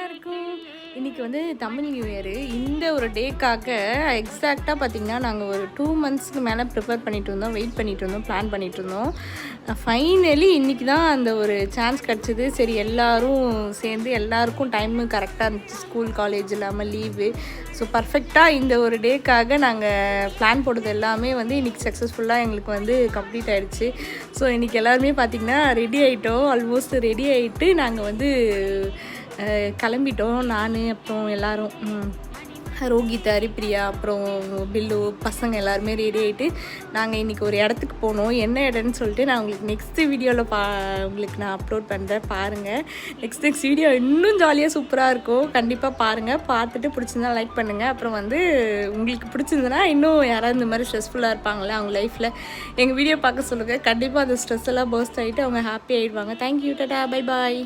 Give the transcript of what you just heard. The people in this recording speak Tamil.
எல்லாருக்கும் இன்றைக்கி வந்து தமிழ் நியூ இயரு. இந்த ஒரு டேக்காக எக்ஸாக்டாக பார்த்திங்கன்னா நாங்கள் ஒரு 2 மந்த்ஸ்க்கு மேலே ப்ரிப்பேர் பண்ணிகிட்டு இருந்தோம், வெயிட் பண்ணிகிட்டு இருந்தோம், பிளான் பண்ணிகிட்டு இருந்தோம். ஃபைனலி இன்றைக்கி தான் அந்த ஒரு சான்ஸ் கிடச்சிது. சரி எல்லோரும் சேர்ந்து எல்லாருக்கும் டைமு கரெக்டாக இருந்துச்சு, ஸ்கூல் காலேஜ் இல்லாமல் லீவு. ஸோ பர்ஃபெக்டாக இந்த ஒரு டேக்காக நாங்கள் பிளான் போட்டது எல்லாமே வந்து இன்றைக்கி சக்ஸஸ்ஃபுல்லாக எங்களுக்கு வந்து கம்ப்ளீட் ஆகிடுச்சு. ஸோ இன்றைக்கி எல்லாருமே பார்த்திங்கன்னா ரெடி ஆகிட்டோம். ஆல்மோஸ்ட் ரெடி ஆகிட்டு நாங்கள் வந்து கிளம்பிட்டோம். நான் அப்புறம் எல்லோரும் ரோஹித், ஹரிப்ரியா, அப்புறம் பில்லு பசங்க எல்லாருமே ரெடி ஆகிட்டு நாங்கள் இன்றைக்கி ஒரு இடத்துக்கு போனோம். என்ன இடம்னு சொல்லிட்டு நான் உங்களுக்கு நெக்ஸ்ட்டு வீடியோவில் உங்களுக்கு நான் அப்லோட் பண்ணுறேன், பாருங்கள். நெக்ஸ்ட் வீடியோ இன்னும் ஜாலியாக சூப்பராக இருக்கும். கண்டிப்பாக பாருங்கள். பார்த்துட்டு பிடிச்சிருந்தா லைக் பண்ணுங்கள். அப்புறம் வந்து உங்களுக்கு பிடிச்சிருந்ததுன்னா இன்னும் யாராவது இந்த மாதிரி ஸ்ட்ரெஸ்ஃபுல்லாக இருப்பாங்களே அவங்க லைஃப்பில் எங்கள் வீடியோ பார்க்க சொல்லுங்கள். கண்டிப்பாக அந்த ஸ்ட்ரெஸ் எல்லாம் பர்ஸ்ட் ஆகிட்டு அவங்க ஹாப்பி ஆகிடுவாங்க. Thank you, Tata, bye bye.